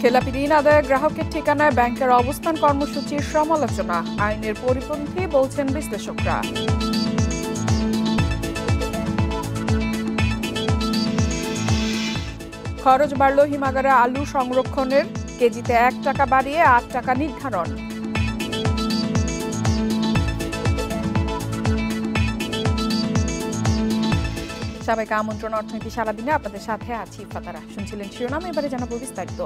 খেলাপি ঋণ আদায়ে গ্রাহকের ঠিকানায় ব্যাংকের অবস্থান কর্মসূচির সমালোচনা, আইনের পরিপন্থী বলছেন বিশ্লেষকরা। খরচ বাড়ল হিমাগারে আলু সংরক্ষণের, কেজিতে 1 টাকা বাড়িয়ে 8 টাকা নির্ধারণ। সবাইকে আমন্ত্রণ অর্থনীতি সারাদিনে, আপনাদের সাথে আছি ফাতারা। শুনছিলেন শিরোনাম, এবারে জানাবো বিস্তারিত।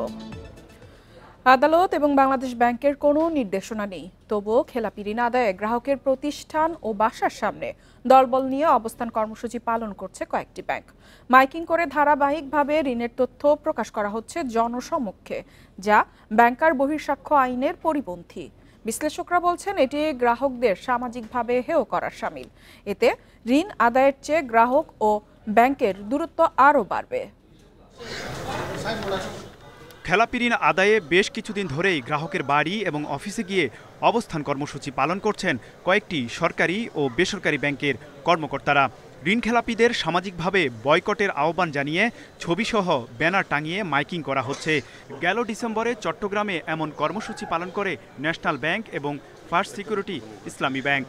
আদালত এবং বাংলাদেশ ব্যাংকের কোনো নির্দেশনা নেই, তবুও খেলাপি ঋণ আদায়ে গ্রাহকের প্রতিষ্ঠান ও বাসার সামনে দলবল নিয়ে অবস্থান কর্মসূচি পালন করছে কয়েকটি ব্যাংক। মাইকিং করে ধারাবাহিকভাবে ঋণের তথ্য প্রকাশ করা হচ্ছে জনসমক্ষে, যা ব্যাংকার বহিঃসাক্ষ্য আইনের পরিপন্থী। বিশ্লেষকরা বলছেন এটি গ্রাহকদের সামাজিকভাবে হেয় করার শামিল। এতে ঋণ আদায়ের চেয়ে গ্রাহক ও ব্যাংকের দূরত্ব আরও বাড়বে। খেলাপি ঋণ আদায়ে বেশ কিছুদিন ধরেই গ্রাহকের বাড়ি এবং অফিসে গিয়ে অবস্থান কর্মসূচি পালন করছেন কয়েকটি সরকারি ও বেসরকারি ব্যাংকের কর্মকর্তারা। ঋণ খেলাপিদের সামাজিকভাবে বয়কটের আহ্বান জানিয়ে ছবিসহ ব্যানার টাঙিয়ে মাইকিং করা হচ্ছে। গেল ডিসেম্বরে চট্টগ্রামে এমন কর্মসূচি পালন করে ন্যাশনাল ব্যাংক এবং ফার্স্ট সিকিউরিটি ইসলামী ব্যাংক।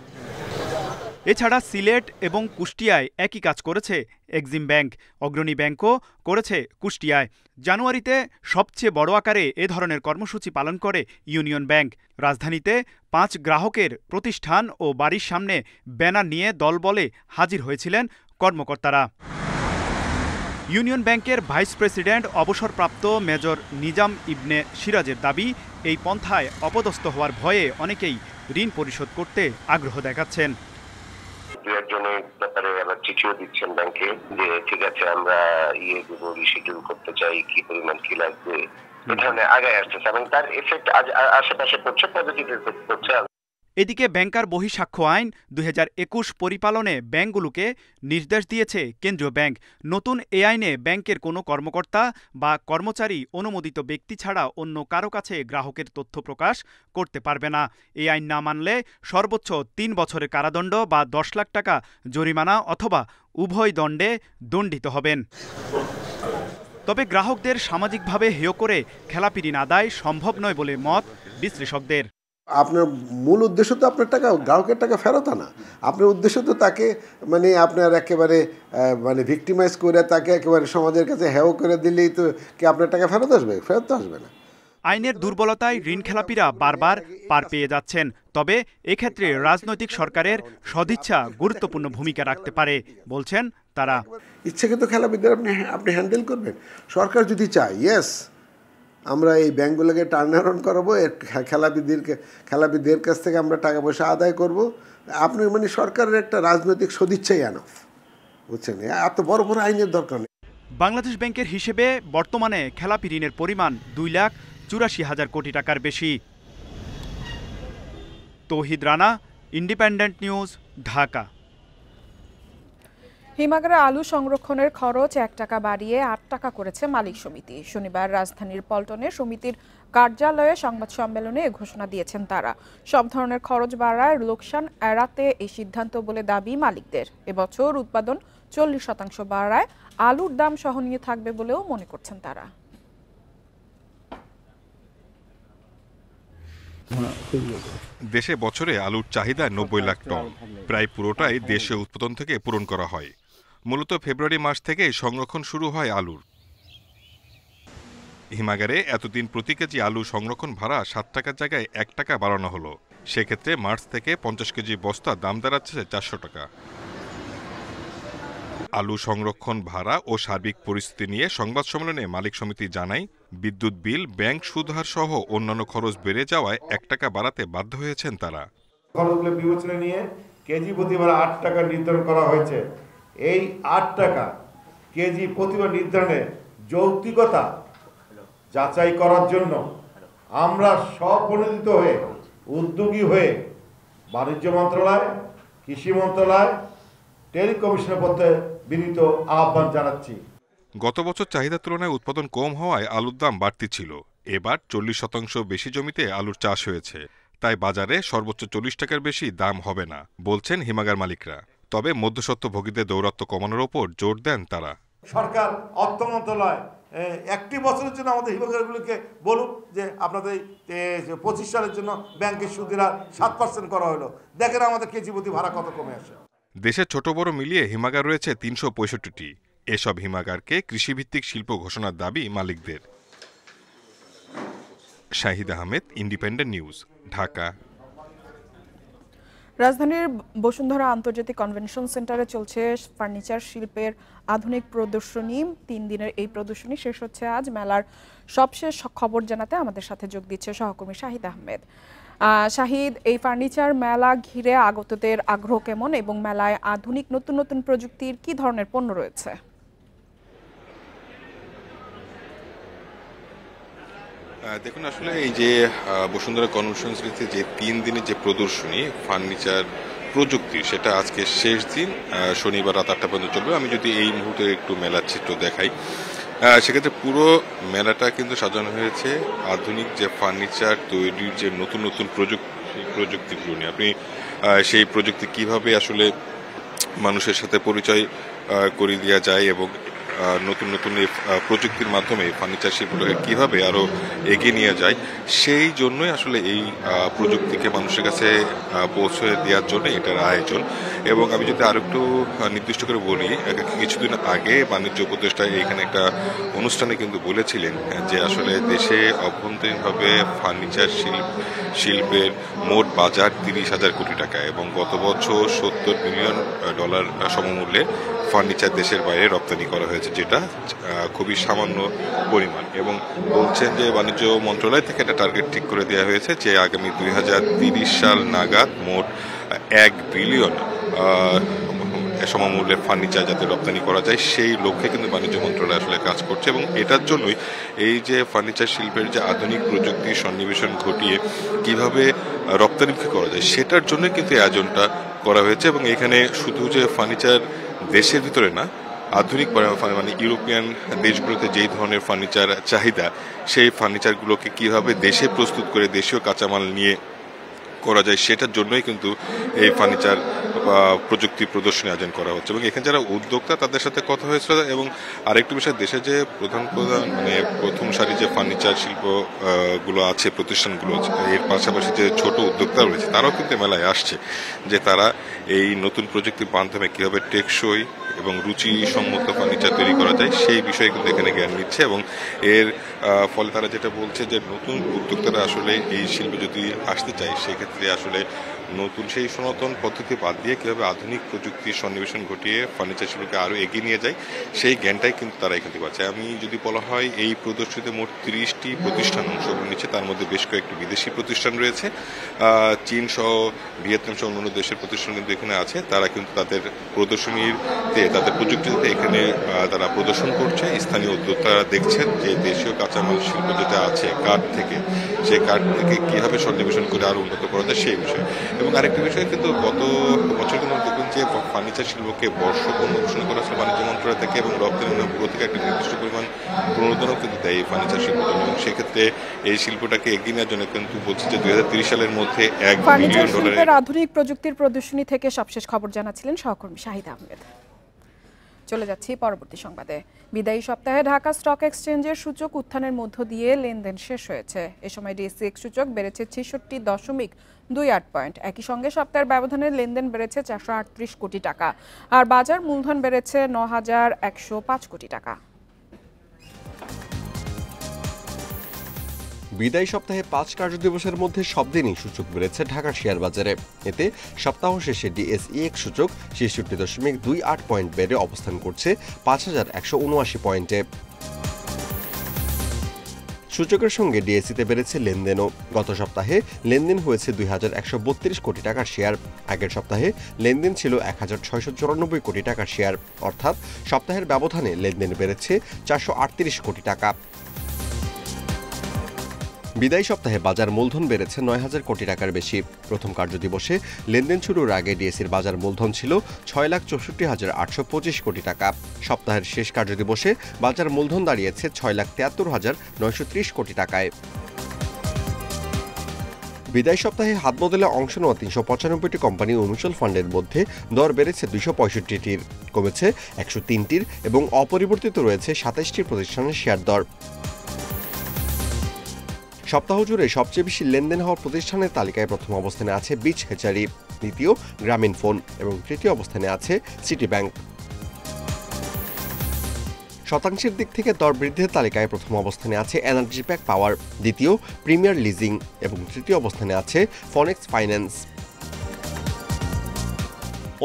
এছাড়া সিলেট এবং কুষ্টিয়ায় একই কাজ করেছে এক্সিম ব্যাংক। অগ্রণী ব্যাংকও করেছে কুষ্টিয়ায়। জানুয়ারিতে সবচেয়ে বড় আকারে এ ধরনের কর্মসূচি পালন করে ইউনিয়ন ব্যাংক। রাজধানীতে 5 গ্রাহকের প্রতিষ্ঠান ও বাড়ির সামনে ব্যানার নিয়ে দলবলে হাজির হয়েছিলেন কর্মকর্তারা। ইউনিয়ন ব্যাংকের ভাইস প্রেসিডেন্ট অবসরপ্রাপ্ত মেজর নিজাম ইবনে সিরাজের দাবি, এই পন্থায় অপদস্থ হওয়ার ভয়ে অনেকেই ঋণ পরিশোধ করতে আগ্রহ দেখাচ্ছেন। একজনের ব্যাপারে আবার চিঠিও দিচ্ছেন ব্যাংকে যে ঠিক আছে আমরা রিশিডিউল করতে চাই, কি পরিমাণ কি লাগবে, এই ধরনের আগে আসতেছে এবং তার এফেক্ট আশেপাশে পড়ছে, পজিটিভ এফেক্ট পড়ছে। এদিকে ব্যাংকার বহিঃসাক্ষ্য আইন 2021 পরিপালনে ব্যাংকগুলোকে নির্দেশ দিয়েছে কেন্দ্রীয় ব্যাংক। নতুন এ আইনে ব্যাংকের কোনো কর্মকর্তা বা কর্মচারী অনুমোদিত ব্যক্তি ছাড়া অন্য কারো কাছে গ্রাহকের তথ্য প্রকাশ করতে পারবে না। এই আইন না মানলে সর্বোচ্চ 3 বছরের কারাদণ্ড বা 10 লাখ টাকা জরিমানা অথবা উভয় দণ্ডে দণ্ডিত হবেন। তবে গ্রাহকদের সামাজিকভাবে হেয় করে খেলাপি ঋণ আদায় সম্ভব নয় বলে মত বিশ্লেষকদের। আপনার মূল উদ্দেশ্য তো আপনার টাকা, গ্রাহকের টাকা ফেরত আনা। আপনার উদ্দেশ্য তো তাকে আপনার একেবারে ভিক্টিমাইজ করে তাকে একেবারে সমাজের কাছে হেয় করে দিলেই তো কি আপনার টাকা ফেরত আসবে? ফেরত তো আসবে না। আইনের দুর্বলতায় ঋণ খেলাপিরা বারবার পার পেয়ে যাচ্ছেন। তবে এক্ষেত্রে রাজনৈতিক সরকারের সদিচ্ছা গুরুত্বপূর্ণ ভূমিকা রাখতে পারে বলছেন তারা। ইচ্ছাকৃত খেলাপিদের আপনি হ্যান্ডেল করবেন। সরকার যদি চায়, ইয়েস আমরা এই ব্যাংকগুলোকে টার্ন অ্যারাউন্ড করাবো, খেলাপিদের কাছ থেকে আমরা টাকা পয়সা আদায় করব। আপনি সরকারের একটা রাজনৈতিক সদিচ্ছাই এনাফ, বুঝছেন? এত বড় বড় আইনের দরকার নেই। বাংলাদেশ ব্যাংকের হিসেবে বর্তমানে খেলাপি ঋণের পরিমাণ 2,84,000 কোটি টাকার বেশি। তৌহিদ রানা, ইন্ডিপেন্ডেন্ট নিউজ, ঢাকা। হিমাগারে আলু সংরক্ষণের খরচ 1 টাকা বাড়িয়ে 8 টাকা করেছে মালিক সমিতি। শনিবার রাজধানীর পল্টনে সমিতির কার্যালয়ে সংবাদ সম্মেলনে এ ঘোষণা দিয়েছেন তারা। সব ধরনের খরচ বাড়ায় লোকসান এড়াতে এই সিদ্ধান্ত বলে দাবি মালিকদের। এবছর উৎপাদন 40% বাড়ায় আলুর দাম সহনীয় থাকবে বলেও মনে করছেন তারা। দেশে বছরে আলুর চাহিদা 90 লাখ টন, প্রায় পুরোটাই দেশীয় উৎপাদন থেকে পূরণ করা হয়। মূলত ফেব্রুয়ারি মাস থেকে সংরক্ষণ শুরু হয় আলুর। হিমাগারে এতদিন প্রতি কেজি আলু সংরক্ষণ ভাড়া 7 টাকার জায়গায় 1 টাকা বাড়ানো হলো। সেক্ষেত্রে মার্চ থেকে 50 কেজি বস্তা দাম দাঁড়াচ্ছে 400 টাকা। আলু সংরক্ষণ ভাড়া ও সার্বিক পরিস্থিতি নিয়ে সংবাদ সম্মেলনে মালিক সমিতি জানায়, বিদ্যুৎ বিল, ব্যাংক সুদহার সহ অন্যান্য খরচ বেড়ে যাওয়ায় 1 টাকা বাড়াতে বাধ্য হয়েছেন তারা। খরচগুলো বিবেচনা নিয়ে কেজি প্রতিবার 8 টাকা নির্ধারণ করা হয়েছে। এই 8 টাকা কেজি প্রতিবার নির্ধারণে যৌক্তিকতা যাচাই করার জন্য আমরা স্বপ্রণোদিত হয়ে উদ্যোগী হয়ে বাণিজ্য মন্ত্রণালয়, কৃষি মন্ত্রণালয়, টেলিকমিশনের পথে বিনীত আহ্বান জানাচ্ছি। গত বছর চাহিদার তুলনায় উৎপাদন কম হওয়ায় আলুর দাম বাড়তি ছিল। এবার 40% বেশি জমিতে আলুর চাষ হয়েছে, তাই বাজারে সর্বোচ্চ 40 টাকার বেশি দাম হবে না বলছেন হিমাগার মালিকরা। তবে মধ্যস্বত্বভোগীদের দৌরাত্ম্য কমানোর ওপর জোর দেন তারা। সরকার, অর্থ মন্ত্রণালয় একটি বছরের জন্য আমাদের হিমাগারগুলিকে বলুক যে আপনাদের 25 সালের জন্য ব্যাংকের সুদের হার 7% করা হলো, দেখেন আমাদের কেজি প্রতি ভাড়া কত কমে আসে। দেশে ছোট বড় মিলিয়ে হিমাগার রয়েছে 365টি। এসব হিমাগারকে কৃষিভিত্তিক শিল্প ঘোষণার দাবি মালিকদের। Shahid Ahmed, independent news, Dhaka. রাজধানীর বসুন্ধরা আন্তর্জাতিক কনভেনশন সেন্টারে চলছে ফার্নিচার শিল্পের আধুনিক প্রদর্শনী। 3 দিনের এই প্রদর্শনী শেষ হচ্ছে আজ। মেলার সবশেষ খবর জানাতে আমাদের সাথে যোগ দিচ্ছে সহকর্মী শাহিদ আহমেদ। শাহিদ, এই ফার্নিচার মেলা ঘিরে আগতদের আগ্রহ কেমন এবং মেলায় আধুনিক নতুন নতুন প্রযুক্তির কি ধরনের পণ্য রয়েছে? দেখুন, আসলে এই যে বসুন্ধরা কনভেনশন সিটিতে যে 3 দিনের যে প্রদর্শনী ফার্নিচার প্রযুক্তি, সেটা আজকে শেষ দিন। শনিবার রাত 8টা পর্যন্ত চলবে। আমি যদি এই মুহূর্তে একটু মেলার চিত্র দেখাই, সেক্ষেত্রে পুরো মেলাটা কিন্তু সাজানো হয়েছে আধুনিক যে ফার্নিচার তৈরির যে নতুন নতুন প্রযুক্তিগুলো নিয়ে। আপনি সেই প্রযুক্তি কিভাবে আসলে মানুষের সাথে পরিচয় করিয়ে দেওয়া যায় এবং নতুন নতুন প্রযুক্তির মাধ্যমে ফার্নিচার শিল্পটাকে কীভাবে আরও এগিয়ে নিয়ে যায়, সেই জন্যই আসলে এই প্রযুক্তিকে মানুষের কাছে পৌঁছে দেওয়ার জন্য এটার আয়োজন। এবং আমি যদি আরও একটু নির্দিষ্ট করে বলি, কিছুদিন আগে বাণিজ্য উপদেষ্টা এখানে একটা অনুষ্ঠানে কিন্তু বলেছিলেন যে আসলে দেশে অভ্যন্তরীণভাবে ফার্নিচার শিল্পের মোট বাজার 30,000 কোটি টাকা এবং গত বছর $70 বিলিয়ন সমমূল্যে ফার্নিচার দেশের বাইরে রপ্তানি করা হয়েছে, যেটা খুবই সামান্য পরিমাণ। এবং বলছেন যে বাণিজ্য মন্ত্রণালয় থেকে একটা টার্গেট ঠিক করে দেওয়া হয়েছে যে আগামী 2030 সাল নাগাদ মোট 1 বিলিয়ন সমমূল্যের ফার্নিচার যাতে রপ্তানি করা যায়, সেই লক্ষ্যে কিন্তু বাণিজ্য মন্ত্রণালয় আসলে কাজ করছে। এবং এটার জন্যই এই যে ফার্নিচার শিল্পের যে আধুনিক প্রযুক্তির সন্নিবেশন ঘটিয়ে কিভাবে রপ্তানিমুখী করা যায়, সেটার জন্য কিন্তু এই আয়োজনটা করা হয়েছে। এবং এখানে শুধু যে ফার্নিচার দেশের ভিতরে না, আধুনিক মানে ইউরোপিয়ান দেশগুলোতে যেই ধরনের ফার্নিচার চাহিদা, সেই ফার্নিচারগুলোকে কিভাবে দেশে প্রস্তুত করে দেশীয় কাঁচামাল নিয়ে করা যায়, সেটার জন্যই কিন্তু এই ফার্নিচার প্রযুক্তি প্রদর্শনী আয়োজন করা হচ্ছে। এবং এখানে যারা উদ্যোক্তা, তাদের সাথে কথা হয়েছিল। এবং আরেকটু বিষয়, দেশে যে প্রধান মানে প্রথম সারি যে ফার্নিচার শিল্প গুলো আছে, প্রতিষ্ঠানগুলো আছে, এর পাশাপাশি যে ছোট উদ্যোক্তা রয়েছে, তারাও কিন্তু মেলায় আসছে যে তারা এই নতুন প্রযুক্তির মাধ্যমে কীভাবে টেকসই এবং রুচিসম্মত ফার্নিচার তৈরি করা যায়, সেই বিষয়ে কিন্তু এখানে জ্ঞান নিচ্ছে। এবং এর ফলে তারা যেটা বলছে যে নতুন উদ্যোক্তারা আসলে এই শিল্পে যদি আসতে চায়, সেক্ষেত্রে আসলে নতুন সেই সনাতন পদ্ধতি বাদ দিয়ে কীভাবে আধুনিক প্রযুক্তির সন্নিবেশন ঘটিয়ে ফার্নিচার শিল্পকে আরও এগিয়ে নিয়ে যায়, সেই জ্ঞানটাই কিন্তু তারা এখান থেকে পাচ্ছে। আমি যদি বলা হয়, এই প্রদর্শনীতে মোট 30টি প্রতিষ্ঠান অংশগ্রহণ নিচ্ছে, তার মধ্যে বেশ কয়েকটি বিদেশি প্রতিষ্ঠান রয়েছে। চীন সহ ভিয়েতনাম সহ অন্যান্য দেশের প্রতিষ্ঠান কিন্তু এখানে আছে। তারা কিন্তু তাদের প্রদর্শনীতে, তাদের প্রযুক্তিতে এখানে তারা প্রদর্শন করছে। স্থানীয় উদ্যোক্তারা দেখছেন যে দেশীয় কাঁচামাল শিল্প যেটা আছে কাঠ থেকে, সেই কাঠ থেকে কীভাবে সন্নিবেশন করে আরও উন্নত করা যায়, সেই বিষয়ে। এবং আরেকটি বিষয়, কিন্তু গত বছর কিন্তু দেখুন যে ফার্নিচার শিল্পকে বর্ষপণ্য ঘোষণা করা হচ্ছে বাণিজ্য মন্ত্রণালয় থেকে, এবং রপ্তানি ব্যুরো থেকে একটা নির্দিষ্ট পরিমাণ প্রণোদনও কিন্তু দেয় এই ফার্নিচার শিল্পের জন্য। এবং সেক্ষেত্রে এই শিল্পটাকে এগিয়ে নেওয়ার জন্য কিন্তু বলছে যে 2030 সালের মধ্যে $1 বিলিয়ন আধুনিক প্রযুক্তির প্রদর্শনী থেকে সবশেষ খবর জানাচ্ছিলেন সহকর্মী শাহিদ আহমেদ। চলে যাচ্ছি পরবর্তী সংবাদে। বিদায়ী সপ্তাহে ঢাকা স্টক এক্সচেঞ্জের সূচক উত্থানের মধ্য দিয়ে লেনদেন শেষ হয়েছে। এ সময় ডিএসসিএক্স সূচক বেড়েছে 66.28 পয়েন্ট। একই সঙ্গে সপ্তাহের ব্যবধানে লেনদেন বেড়েছে 438 কোটি টাকা, আর বাজার মূলধন বেড়েছে 9,105 কোটি টাকা। বিদায়ী সপ্তাহে 5 কার্যদিবসের মধ্যে সব দিনই সূচক বেড়েছে ঢাকার শেয়ার বাজারে। এতে সপ্তাহ শেষে ডিএসইএক্স সূচক 66.28 পয়েন্ট বেড়ে অবস্থান করছে 5,179 পয়েন্টে। সূচকের সঙ্গে ডিএসইতে বেড়েছে লেনদেনও। গত সপ্তাহে লেনদেন হয়েছে 2,132 কোটি টাকার শেয়ার। আগের সপ্তাহে লেনদেন ছিল 1,694 কোটি টাকার শেয়ার, অর্থাৎ সপ্তাহের ব্যবধানে লেনদেন বেড়েছে 438 কোটি টাকা। বিদায়ী সপ্তাহে বাজার মূলধন বেড়েছে 9,000 কোটি টাকার বেশি। প্রথম কার্যদিবসে লেনদেন শুরুর আগে ডিএসইর বাজার মূলধন ছিল 6,64,825 কোটি টাকা। সপ্তাহের শেষ কার্যদিবসে বাজার মূলধন দাঁড়িয়েছে 6,73,930 কোটি টাকায়। বিদায় সপ্তাহে হাত বদলে অংশ নেওয়া ৩৯৫টি কোম্পানি ও মিউচুয়াল ফান্ডের মধ্যে দর বেড়েছে ২৬৫টির, কমেছে ১০৩টির এবং অপরিবর্তিত রয়েছে ২৭টি প্রতিষ্ঠানের শেয়ার দর। সপ্তাহ জুড়ে সবচেয়ে বেশি লেনদেন হওয়া প্রতিষ্ঠানের তালিকায় প্রথম অবস্থানে আছে বিচ হেচারি, দ্বিতীয় গ্রামীণ ফোন এবং তৃতীয় অবস্থানে আছে সিটি ব্যাংক। শতাংশের দিক থেকে দর বৃদ্ধির তালিকায় প্রথম অবস্থানে আছে এনার্জি প্যাক পাওয়ার, দ্বিতীয় প্রিমিয়ার লিজিং এবং তৃতীয় অবস্থানে আছে ফনেক্স ফাইন্যান্স।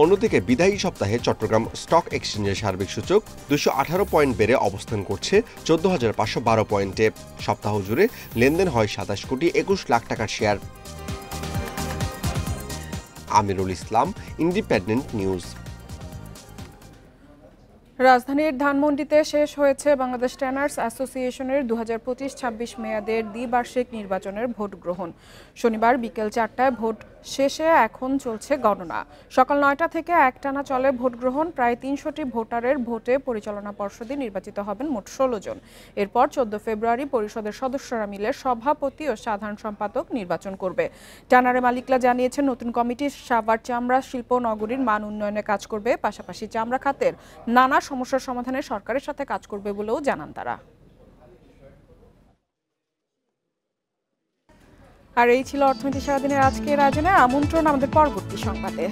অন্যদিকে বিদায়ী সপ্তাহে চট্টগ্রাম স্টক এক্সচেঞ্জের সার্বিক সূচক ২১৮ পয়েন্ট বেড়ে অবস্থান করছে ১৪৫১২ পয়েন্টে। সপ্তাহ জুড়ে লেনদেন হয় ২৭ কোটি ২১ লাখ টাকার share. Amirul Islam, independent news. রাজধানীর ধানমন্ডিতে শেষ হয়েছে বাংলাদেশ ট্যানার্স অ্যাসোসিয়েশনের ২০২৫-২৬ মেয়াদের দ্বিবার্ষিক নির্বাচনের ভোট গ্রহণ। শনিবার বিকেল ৪টায় ভোট শেষে এখন চলছে গণনা। সকাল ৯টা থেকে একটানা চলে ভোট গ্রহণ। প্রায় ৩০০টি ভোটারের ভোটে পরিচালনা পর্ষদে নির্বাচিত হবেন মোট ১৬ জন। এরপর ১৪ ফেব্রুয়ারি পরিষদের সদস্যরা মিলে সভাপতি ও সাধারণ সম্পাদক নির্বাচন করবে। ট্যানারের মালিকরা জানিয়েছেন, নতুন কমিটি সাভার চামড়া শিল্প নগরীর মান উন্নয়নে কাজ করবে, পাশাপাশি চামড়া খাতের নানা সমস্যার সমাধানে সরকারের সাথে কাজ করবে বলেও জানান তারা। আর এই ছিল অর্থনীতি সারাদিনের আজকের আয়োজনে। আমন্ত্রণ আমাদের পরবর্তী সংবাদে।